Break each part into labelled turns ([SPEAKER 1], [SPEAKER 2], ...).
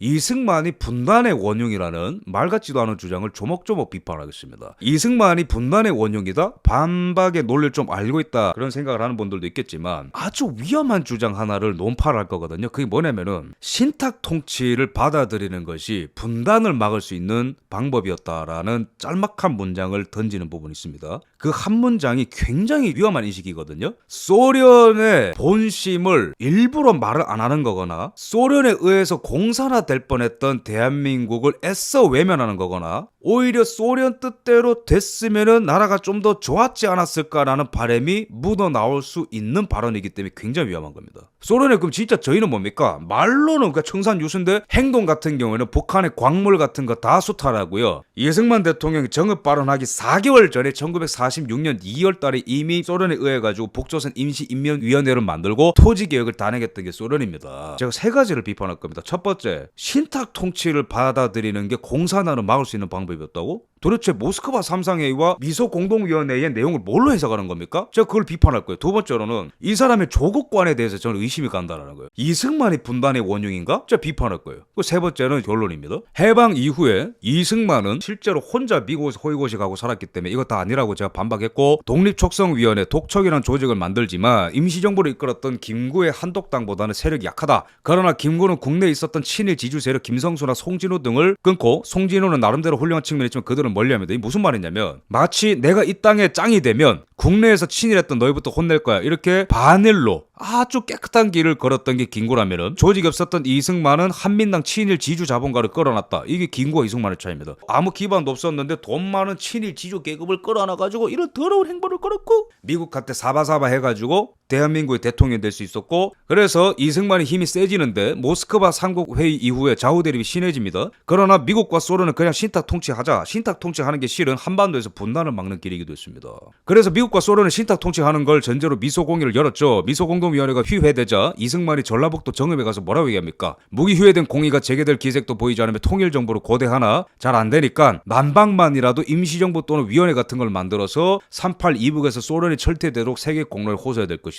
[SPEAKER 1] 이승만이 분단의 원흉이라는 말 같지도 않은 주장을 조목조목 비판하겠습니다. 이승만이 분단의 원흉이다? 반박의 논리를 좀 알고 있다 그런 생각을 하는 분들도 있겠지만 아주 위험한 주장 하나를 논파를 할 거거든요. 그게 뭐냐면은 신탁 통치를 받아들이는 것이 분단을 막을 수 있는 방법이었다라는 짤막한 문장을 던지는 부분이 있습니다. 그 한 문장이 굉장히 위험한 인식이거든요. 소련의 본심을 일부러 말을 안 하는 거거나 소련에 의해서 공산화될 뻔했던 대한민국을 애써 외면하는 거거나 오히려 소련 뜻대로 됐으면은 나라가 좀 더 좋았지 않았을까라는 바람이 묻어 나올 수 있는 발언이기 때문에 굉장히 위험한 겁니다. 소련에 그럼 진짜 저희는 뭡니까? 말로는 그러니까 청산유수인데 행동 같은 경우에는 북한의 광물 같은 거 다 수탈하고요. 이승만 대통령이 정읍 발언하기 4개월 전에 1946년 2월 달에 이미 소련에 의해 가지고 북조선 임시인민위원회를 만들고 토지 개혁을 단행했던 게 소련입니다. 제가 세 가지를 비판할 겁니다. 첫 번째, 신탁 통치를 받아들이는 게 공산화를 막을 수 있는 방법이었다고? 도대체 모스크바 삼상회의와 미소 공동위원회의 내용을 뭘로 해석하는 겁니까? 제가 그걸 비판할 거예요. 두 번째로는 이 사람의 조국관에 대해서 저는 의심이 간다라는 거예요. 이승만이 분단의 원흉인가? 제가 비판할 거예요. 그 세 번째는 결론입니다. 해방 이후에 이승만은 실제로 혼자 미국에서 호의고시 가고 살았기 때문에 이거 다 아니라고 제가 반박했고 독립촉성위원회 독촉이라는 조직을 만들지만 임시정부를 이끌었던 김구의 한독당보다는 세력이 약하다. 그러나 김구는 국내에 있었던 친일 지주 세력 김성수나 송진호 등을 끊고 송진호는 나름대로 훌륭한 측면이 있지만 그들은 멀리합니다. 이게 무슨 말이냐면 마치 내가 이 땅의 짱이 되면 국내에서 친일했던 너희부터 혼낼 거야. 이렇게 반일로 아주 깨끗한 길을 걸었던 게 김구라면은 조직이 없었던 이승만은 한민당 친일 지주 자본가를 끌어놨다. 이게 김구와 이승만의 차이입니다. 아무 기반도 없었는데 돈 많은 친일 지주 계급을 끌어안아가지고 이런 더러운 행보를 걸었고 미국한테 사바사바 해가지고 대한민국의 대통령이 될 수 있었고 그래서 이승만의 힘이 세지는데 모스크바 삼국회의 이후에 좌우대립이 심해집니다. 그러나 미국과 소련은 그냥 신탁 통치하자. 신탁 통치하는 게 실은 한반도에서 분단을 막는 길이기도 했습니다. 그래서 미국과 소련은 신탁 통치하는 걸 전제로 미소공의를 열었죠. 미소공동위원회가 휴회되자 이승만이 전라북도 정읍에 가서 뭐라고 얘기합니까? 무기 휴회된 공의가 재개될 기색도 보이지 않으면 통일정부로 고대하나 잘 안되니까 남방만이라도 임시정부 또는 위원회 같은 걸 만들어서 38 이북에서 소련이 철퇴되도록 세계 공로에 호소해야 될 것이다.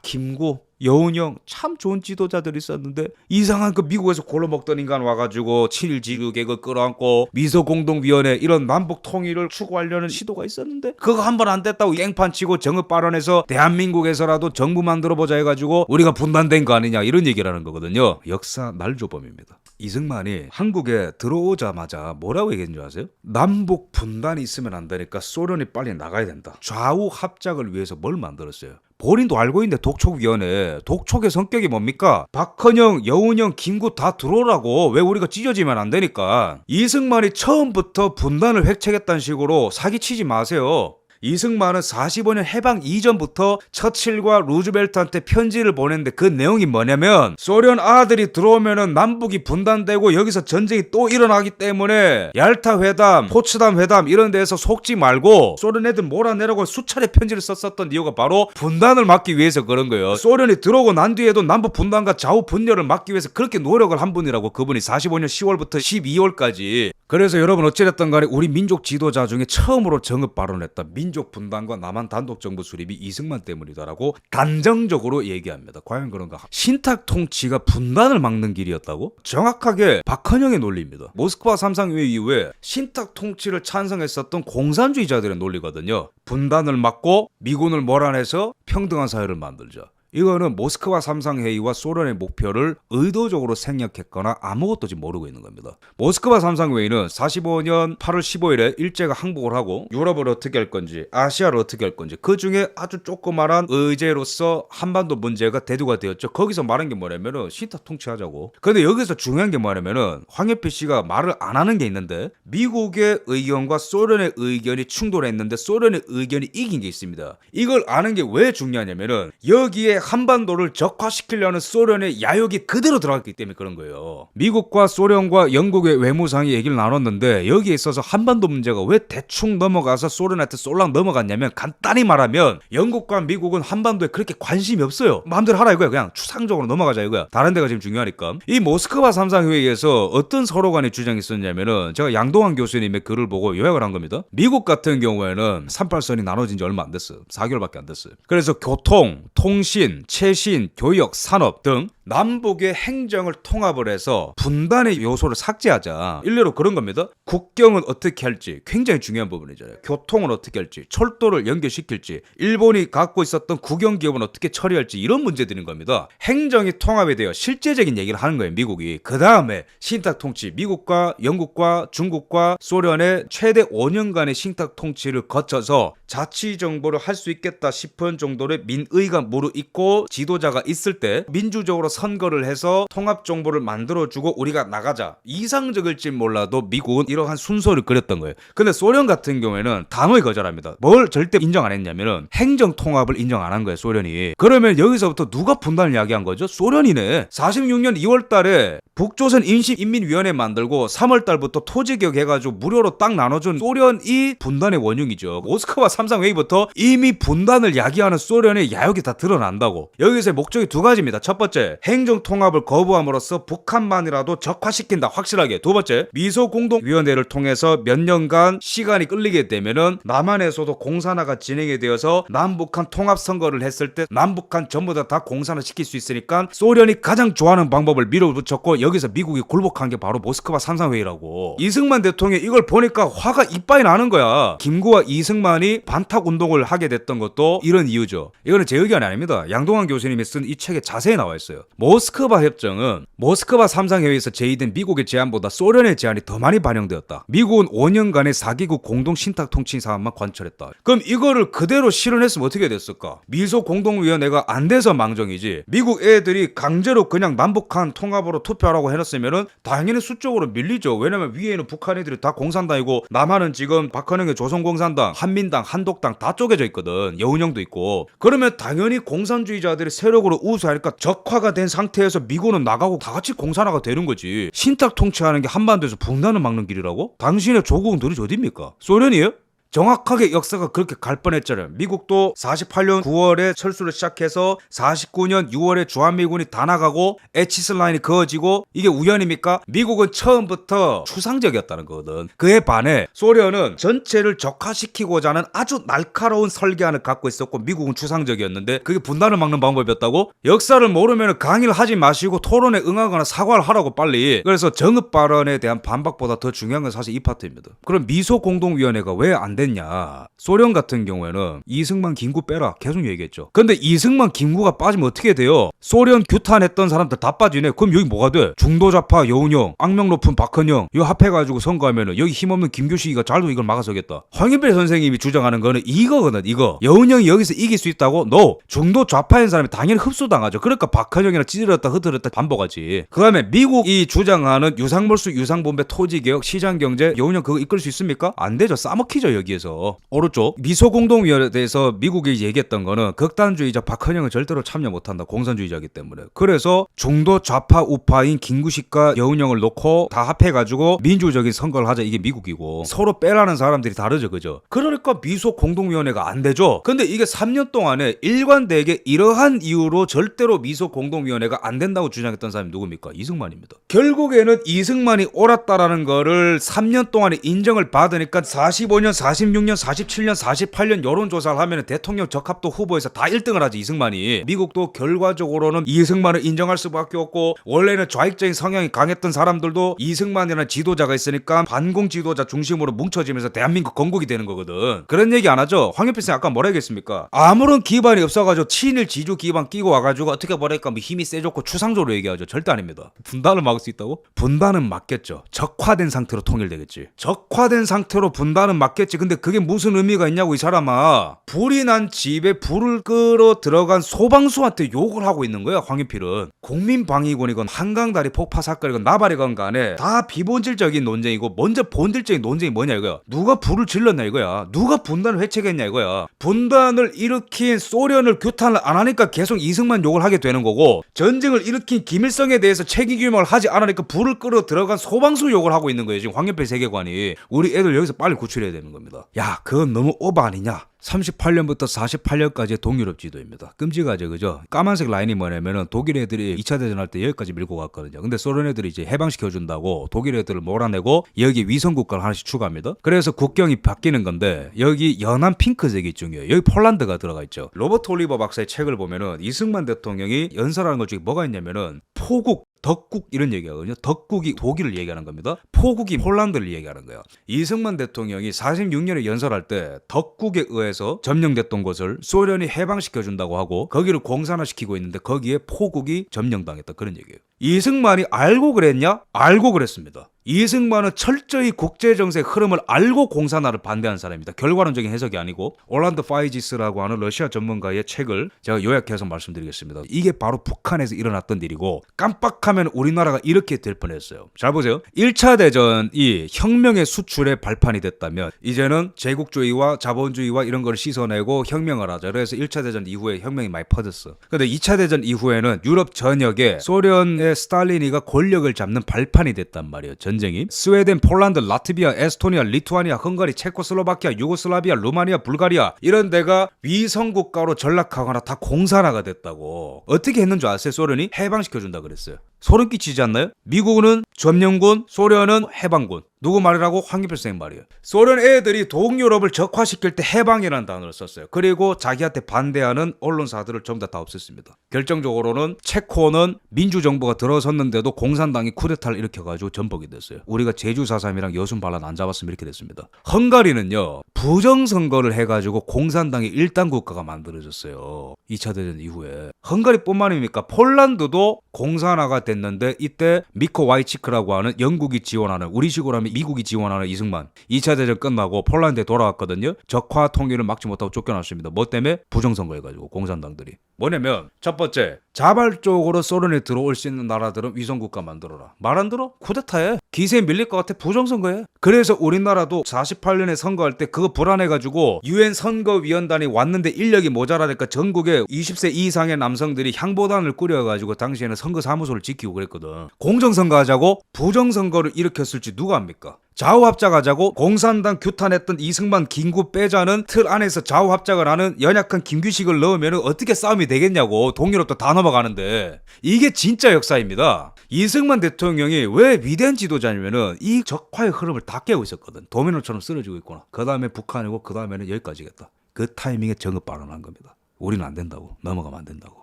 [SPEAKER 1] 김구 여운형 참 좋은 지도자들이 있었는데 이상한 그 미국에서 골로 먹던 인간 와가지고 친일 지주 계획을 끌어안고 미소공동위원회 이런 남북 통일을 추구하려는 시도가 있었는데 그거 한 번 안 됐다고 깽판 치고 정읍 발언해서 대한민국에서라도 정부 만들어보자 해가지고 우리가 분단된 거 아니냐 이런 얘기를 하는 거거든요. 역사 날조범입니다. 이승만이 한국에 들어오자마자 뭐라고 얘기했는 줄 아세요? 남북 분단이 있으면 안 되니까 소련이 빨리 나가야 된다. 좌우 합작을 위해서 뭘 만들었어요? 본인도 알고 있는데 독촉위원회 독촉의 성격이 뭡니까? 박헌영, 여운형, 김구 다 들어오라고. 왜 우리가 찢어지면 안 되니까. 이승만이 처음부터 분단을 획책했다는 식으로 사기치지 마세요. 이승만은 45년 해방 이전부터 처칠과 루즈벨트한테 편지를 보냈는데 그 내용이 뭐냐면 소련 아들이 들어오면은 남북이 분단되고 여기서 전쟁이 또 일어나기 때문에 얄타 회담, 포츠담 회담 이런 데에서 속지 말고 소련 애들 몰아내라고 수차례 편지를 썼었던 이유가 바로 분단을 막기 위해서 그런 거예요. 소련이 들어오고 난 뒤에도 남북 분단과 좌우 분열을 막기 위해서 그렇게 노력을 한 분이라고 그분이 45년 10월부터 12월까지. 그래서 여러분 어찌됐든 간에 우리 민족 지도자 중에 처음으로 정읍 발언했다. 민족 분단과 남한 단독 정부 수립이 이승만 때문이다라고 단정적으로 얘기합니다. 과연 그런가? 신탁 통치가 분단을 막는 길이었다고? 정확하게 박헌영의 논리입니다. 모스크바 삼상회의 이후에 신탁 통치를 찬성했었던 공산주의자들의 논리거든요. 분단을 막고 미군을 몰아내서 평등한 사회를 만들자. 이거는 모스크바 삼상회의와 소련의 목표를 의도적으로 생략했거나 아무것도 지금 모르고 있는 겁니다. 모스크바 삼상회의는 45년 8월 15일에 일제가 항복을 하고 유럽을 어떻게 할 건지 아시아를 어떻게 할 건지 그 중에 아주 조그마한 의제로서 한반도 문제가 대두가 되었죠. 거기서 말한 게 뭐냐면은 신탁 통치하자고. 근데 여기서 중요한 게 뭐냐면은 황교안 씨가 말을 안 하는 게 있는데 미국의 의견과 소련의 의견이 충돌했는데 소련의 의견이 이긴 게 있습니다. 이걸 아는 게 왜 중요하냐면은 여기에 한반도를 적화시키려는 소련의 야욕이 그대로 들어갔기 때문에 그런 거예요. 미국과 소련과 영국의 외무상이 얘기를 나눴는데 여기에 있어서 한반도 문제가 왜 대충 넘어가서 소련한테 쏠랑 넘어갔냐면 간단히 말하면 영국과 미국은 한반도에 그렇게 관심이 없어요. 마음대로 하라 이거야. 그냥 추상적으로 넘어가자 이거야. 다른 데가 지금 중요하니까. 이 모스크바 삼상회의에서 어떤 서로 간의 주장이 있었냐면은 제가 양동환 교수님의 글을 보고 요약을 한 겁니다. 미국 같은 경우에는 38선이 나눠진 지 얼마 안 됐어요. 4개월밖에 안 됐어요. 그래서 교통, 통신, 최신, 교역, 산업 등 남북의 행정을 통합을 해서 분단의 요소를 삭제하자. 일례로 그런 겁니다. 국경은 어떻게 할지 굉장히 중요한 부분이잖아요. 교통은 어떻게 할지, 철도를 연결시킬지, 일본이 갖고 있었던 국영기업은 어떻게 처리할지 이런 문제들인 겁니다. 행정이 통합이 되어 실제적인 얘기를 하는 거예요, 미국이. 그 다음에 신탁 통치, 미국과 영국과 중국과 소련의 최대 5년간의 신탁 통치를 거쳐서 자치 정보를 할 수 있겠다 싶은 정도의 민의가 무르익고 지도자가 있을 때 민주적으로 선거를 해서 통합 정보를 만들어주고 우리가 나가자. 이상적일지 몰라도 미국은 이러한 순서를 그렸던 거예요. 근데 소련 같은 경우에는 단호히 거절합니다. 뭘 절대 인정 안 했냐면은 행정 통합을 인정 안 한 거예요, 소련이. 그러면 여기서부터 누가 분단을 이야기한 거죠? 소련이네. 46년 2월 달에 북조선 임시인민위원회 만들고 3월 달부터 토지개혁 해가지고 무료로 땅 나눠준 소련이 분단의 원흉이죠. 모스크바 삼상회의부터 이미 분단을 야기하는 소련의 야욕이 다 드러난다고. 여기서의 목적이 두 가지입니다. 첫 번째, 행정통합을 거부함으로써 북한만이라도 적화시킨다, 확실하게. 두 번째, 미소공동위원회를 통해서 몇 년간 시간이 끌리게 되면은 남한에서도 공산화가 진행이 되어서 남북한 통합선거를 했을 때 남북한 전부 다 공산화 시킬 수 있으니까 소련이 가장 좋아하는 방법을 밀어붙였고, 여기서 미국이 굴복한 게 바로 모스크바 삼상회의라고. 이승만 대통령이 이걸 보니까 화가 이빨이 나는 거야. 김구와 이승만이 반탁 운동을 하게 됐던 것도 이런 이유죠. 이거는 제 의견이 아닙니다. 양동환 교수님이 쓴 이 책에 자세히 나와 있어요. 모스크바 협정은 모스크바 삼상회의에서 제의된 미국의 제안보다 소련의 제안이 더 많이 반영되었다. 미국은 5년간의 4개국 공동 신탁 통치 사업만 관철했다. 그럼 이거를 그대로 실현했으면 어떻게 됐을까? 미소공동위원회가 안 돼서 망정이지. 미국 애들이 강제로 그냥 남북한 통합으로 투표하라고 해놨으면은 당연히 수적으로 밀리죠. 왜냐면 위에는 북한 애들이 다 공산당이고 남한은 지금 박헌영의 조선공산당, 한민당, 한독당 다 쪼개져 있거든. 여운형도 있고. 그러면 당연히 공산주의자들이 세력으로 우세하니까 적화가 된 상태에서 미군은 나가고 다 같이 공산화가 되는 거지. 신탁 통치하는 게 한반도에서 분단을 막는 길이라고? 당신의 조국은 도대체 어딥니까? 소련이에요? 정확하게 역사가 그렇게 갈 뻔했잖아요. 미국도 48년 9월에 철수를 시작해서 49년 6월에 주한미군이 다 나가고 에치스 라인이 그어지고, 이게 우연입니까? 미국은 처음부터 추상적이었다는 거거든. 그에 반해 소련은 전체를 적화시키고자 하는 아주 날카로운 설계안을 갖고 있었고, 미국은 추상적이었는데 그게 분단을 막는 방법이었다고? 역사를 모르면 강의를 하지 마시고 토론에 응하거나 사과를 하라고, 빨리. 그래서 정읍 발언에 대한 반박보다 더 중요한 건 사실 이 파트입니다. 그럼 미소공동위원회가 왜 안 됐냐? 소련 같은 경우에는 이승만, 김구 빼라 계속 얘기했죠. 근데 이승만, 김구가 빠지면 어떻게 돼요? 소련 규탄했던 사람들 다 빠지네. 그럼 여기 뭐가 돼? 중도좌파 여운형, 악명 높은 박헌영 이거 합해가지고 선거하면은 여기 힘없는 김규식이가 잘도 이걸 막아서겠다. 황인필 선생님이 주장하는 거는 이거거든. 이거 여운형이 여기서 이길 수 있다고? No. 중도좌파인 사람이 당연히 흡수당하죠. 그러니까 박헌영이랑 찌들었다 흐트렸다 반복하지. 그 다음에 미국이 주장하는 유상몰수, 유상분배, 토지개혁, 시장경제, 여운형 그거 이끌 수 있습니까? 안 되죠. 싸먹히죠 여기. 에서 오른쪽 미소공동위원회에서 미국이 얘기했던 거는 극단주의자 박헌영은 절대로 참여 못한다. 공산주의자이기 때문에. 그래서 중도 좌파 우파인 김구식과 여운형을 놓고 다 합해가지고 민주적인 선거를 하자. 이게 미국이고, 서로 빼라는 사람들이 다르죠. 그죠? 그러니까 미소공동위원회가 안 되죠. 근데 이게 3년 동안에 일관되게 이러한 이유로 절대로 미소공동위원회가 안 된다고 주장했던 사람이 누굽니까? 이승만입니다. 결국에는 이승만이 옳았다라는 거를 3년 동안에 인정을 받으니까 45년 46년, 47년, 48년 여론조사를 하면 대통령 적합도 후보에서 다 1등을 하지, 이승만이. 미국도 결과적으로는 이승만을 인정할 수밖에 없고, 원래는 좌익적인 성향이 강했던 사람들도 이승만이라는 지도자가 있으니까 반공 지도자 중심으로 뭉쳐지면서 대한민국 건국이 되는 거거든. 그런 얘기 안 하죠? 황교필 쌤 아까 뭐라 했겠습니까? 아무런 기반이 없어가지고 친일 지주 기반 끼고 와가지고 어떻게 뭐랄까 뭐 힘이 세졌고 추상적으로 얘기하죠. 절대 아닙니다. 분단을 막을 수 있다고? 분단은 막겠죠. 적화된 상태로 통일되겠지. 적화된 상태로 분단은 막겠지. 근데 그게 무슨 의미가 있냐고, 이 사람아. 불이 난 집에 불을 끄러 들어간 소방수한테 욕을 하고 있는 거야, 황인필은. 국민방위군이건 한강다리 폭파 사건이건 나발이건 간에 다 비본질적인 논쟁이고, 먼저 본질적인 논쟁이 뭐냐 이거야. 누가 불을 질렀냐 이거야. 누가 분단을 회책했냐 이거야. 분단을 일으킨 소련을 규탄을 안 하니까 계속 이승만 욕을 하게 되는 거고, 전쟁을 일으킨 김일성에 대해서 책임 규명을 하지 않으니까 불을 끄러 들어간 소방수 욕을 하고 있는 거예요, 지금 황인필 세계관이. 우리 애들 여기서 빨리 구출해야 되는 겁니다. 있습니다. 야, 그건 너무 오버 아니냐? 38년부터 48년까지의 동유럽 지도입니다. 끔찍하죠, 그죠? 까만색 라인이 뭐냐면은 독일 애들이 2차 대전 할 때 여기까지 밀고 갔거든요. 근데 소련 애들이 이제 해방시켜준다고 독일 애들을 몰아내고 여기 위성 국가를 하나씩 추가합니다. 그래서 국경이 바뀌는 건데 여기 연한 핑크색이 중요해요. 여기 폴란드가 들어가 있죠. 로버트 올리버 박사의 책을 보면은 이승만 대통령이 연설하는 것 중에 뭐가 있냐면은 포국, 덕국 이런 얘기하거든요. 덕국이 독일을 얘기하는 겁니다. 포국이 폴란드를 얘기하는 거예요. 이승만 대통령이 46년에 연설할 때 덕국에 의해서 점령됐던 곳을 소련이 해방시켜준다고 하고 거기를 공산화시키고 있는데 거기에 포국이 점령당했다 그런 얘기예요. 이승만이 알고 그랬냐? 알고 그랬습니다. 이승만은 철저히 국제정세의 흐름을 알고 공산화를 반대한 사람입니다. 결과론적인 해석이 아니고 올란드 파이지스라고 하는 러시아 전문가의 책을 제가 요약해서 말씀드리겠습니다. 이게 바로 북한에서 일어났던 일이고 깜빡하면 우리나라가 이렇게 될 뻔했어요. 잘 보세요. 1차 대전이 혁명의 수출의 발판이 됐다면 이제는 제국주의와 자본주의와 이런 걸 씻어내고 혁명을 하자. 그래서 1차 대전 이후에 혁명이 많이 퍼졌어. 근데 2차 대전 이후에는 유럽 전역에 소련의 스탈린이가 권력을 잡는 발판이 됐단 말이에요. 전쟁이 스웨덴, 폴란드, 라트비아, 에스토니아, 리투아니아, 헝가리, 체코슬로바키아, 유고슬라비아, 루마니아, 불가리아 이런 데가 위성국가로 전락하거나 다 공산화가 됐다고. 어떻게 했는 줄 아세요? 소련이 해방시켜준다 그랬어요. 소름 끼치지 않나요? 미국은 점령군, 소련은 해방군. 누구 말이라고? 황교표 선생님 말이에요. 소련 애들이 동유럽을 적화시킬 때 해방이라는 단어를 썼어요. 그리고 자기한테 반대하는 언론사들을 전부 다 없앴습니다. 결정적으로는 체코는 민주정부가 들어섰는데도 공산당이 쿠데타를 일으켜가지고 전복이 됐어요. 우리가 제주 4.3이랑 여순 반란 안 잡았으면 이렇게 됐습니다. 헝가리는요 부정선거를 해가지고 공산당의 1당 국가가 만들어졌어요. 2차 대전 이후에. 헝가리뿐만 아닙니까? 폴란드도 공산화가 됐는데 이때 미코 와이치크라고 하는 영국이 지원하는, 우리식으로 하면 미국이 지원하는 이승만 2차 대전 끝나고 폴란드에 돌아왔거든요. 적화 통일을 막지 못하고 쫓겨났습니다. 뭐 때문에? 부정선거 해가지고 공산당들이. 뭐냐면 첫 번째, 자발적으로 소련에 들어올 수 있는 나라들은 위성국가 만들어라. 말 안 들어? 쿠데타해. 기세에 밀릴 것 같아. 부정선거해. 그래서 우리나라도 48년에 선거할 때 그거 불안해가지고 유엔 선거위원단이 왔는데 인력이 모자라니까 전국에 20세 이상의 남성들이 향보단을 꾸려가지고 당시에는 선거사무소를 지키고 그랬거든. 공정선거 하자고 부정선거를 일으켰을지 누가 압니까? 좌우합작하자고 공산당 규탄했던 이승만 김구 빼자는 틀 안에서 좌우합작을 하는 연약한 김규식을 넣으면 어떻게 싸움이 되겠냐고. 동유럽도 다 넘어가는데. 이게 진짜 역사입니다. 이승만 대통령이 왜 위대한 지도자냐면은 이 적화의 흐름을 다 깨고 있었거든. 도미노처럼 쓰러지고 있구나. 그 다음에 북한이고 그 다음에는 여기까지겠다. 그 타이밍에 정읍 발언한 겁니다. 우리는 안 된다고. 넘어가면 안 된다고.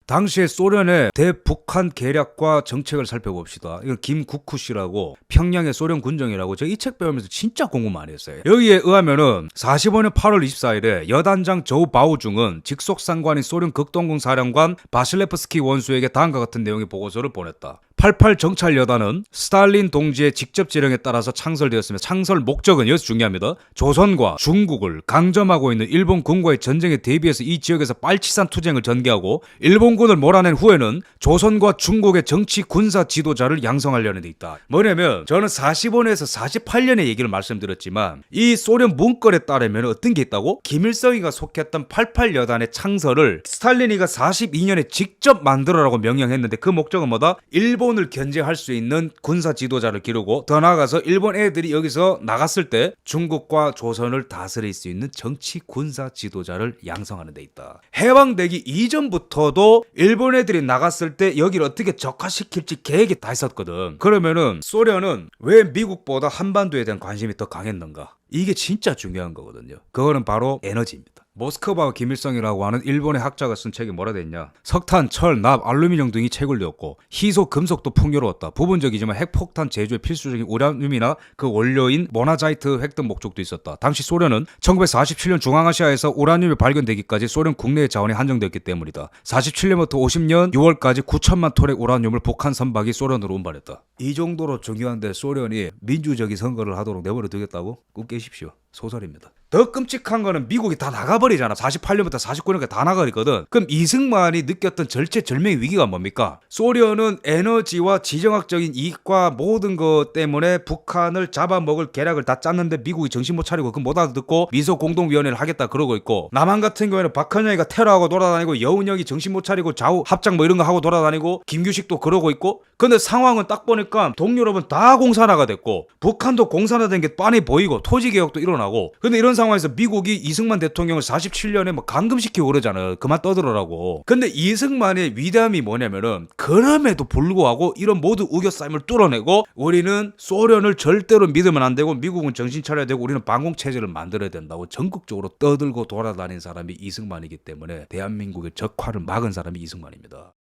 [SPEAKER 1] 당시에 소련의 대북한 계략과 정책을 살펴봅시다. 이건 김국후 씨라고 평양의 소련 군정이라고 제가 이 책 배우면서 진짜 공부 많이 했어요. 여기에 의하면은 45년 8월 24일에 여단장 조 바오중은 직속상관인 소련 극동군 사령관 바실레프스키 원수에게 다음과 같은 내용의 보고서를 보냈다. 88 정찰여단은 스탈린 동지의 직접 지령에 따라서 창설되었으며 창설 목적은 여기서 중요합니다. 조선과 중국을 강점하고 있는 일본 군과의 전쟁에 대비해서 이 지역에서 빨치산 투쟁을 전개하고 일본군을 몰아낸 후에는 조선과 중국의 정치 군사 지도자를 양성하려는 데 있다. 뭐냐면 저는 45년에서 48년의 얘기를 말씀드렸지만 이 소련 문건에 따르면 어떤 게 있다고? 김일성이가 속했던 88 여단의 창설을 스탈린이가 42년에 직접 만들어라고 명령했는데 그 목적은 뭐다? 일본을 견제할 수 있는 군사 지도자를 기르고 더 나아가서 일본 애들이 여기서 나갔을 때 중국과 조선을 다스릴 수 있는 정치 군사 지도자를 양성하는 데 있다. 해방되기 이전부터도 일본 애들이 나갔을 때 여기를 어떻게 적화시킬지 계획이 다 있었거든. 그러면은 소련은 왜 미국보다 한반도에 대한 관심이 더 강했는가? 이게 진짜 중요한 거거든요. 그거는 바로 에너지입니다. 모스크바와 김일성이라고 하는 일본의 학자가 쓴 책이 뭐라 됐냐? 석탄, 철, 납, 알루미늄 등이 채굴되었고 희소, 금속도 풍요로웠다. 부분적이지만 핵폭탄 제조에 필수적인 우라늄이나 그 원료인 모나자이트 획득 목적도 있었다. 당시 소련은 1947년 중앙아시아에서 우라늄이 발견되기까지 소련 국내의 자원이 한정되었기 때문이다. 47년부터 50년 6월까지 9천만 톤의 우라늄을 북한 선박이 소련으로 운반했다. 이 정도로 중요한데 소련이 민주적인 선거를 하도록 내버려 두겠다고? 꿈 깨십시오. 소설입니다. 더 끔찍한 거는 미국이 다 나가버리잖아. 48년부터 49년까지 다 나가버리거든. 그럼 이승만이 느꼈던 절체절명의 위기가 뭡니까? 소련은 에너지와 지정학적인 이익과 모든 것 때문에 북한을 잡아먹을 계략을 다 짰는데 미국이 정신 못 차리고 그 못 알아듣고 미소공동위원회를 하겠다 그러고 있고, 남한 같은 경우에는 박헌영이가 테러하고 돌아다니고 여운형이 정신 못 차리고 좌우 합작 뭐 이런 거 하고 돌아다니고 김규식도 그러고 있고. 근데 상황은 딱 보니까 동유럽은 다 공산화가 됐고 북한도 공산화된 게 빤히 보이고 토지개혁도 일어나고 드러나고. 근데 이런 상황에서 미국이 이승만 대통령을 47년에 뭐 감금시키고 그러잖아요. 그만 떠들어라고. 근데 이승만의 위대함이 뭐냐면은 그럼에도 불구하고 이런 모든 우겨싸임을 뚫어내고 우리는 소련을 절대로 믿으면 안 되고 미국은 정신 차려야 되고 우리는 반공 체제를 만들어야 된다고 전국적으로 떠들고 돌아다닌 사람이 이승만이기 때문에 대한민국의 적화를 막은 사람이 이승만입니다.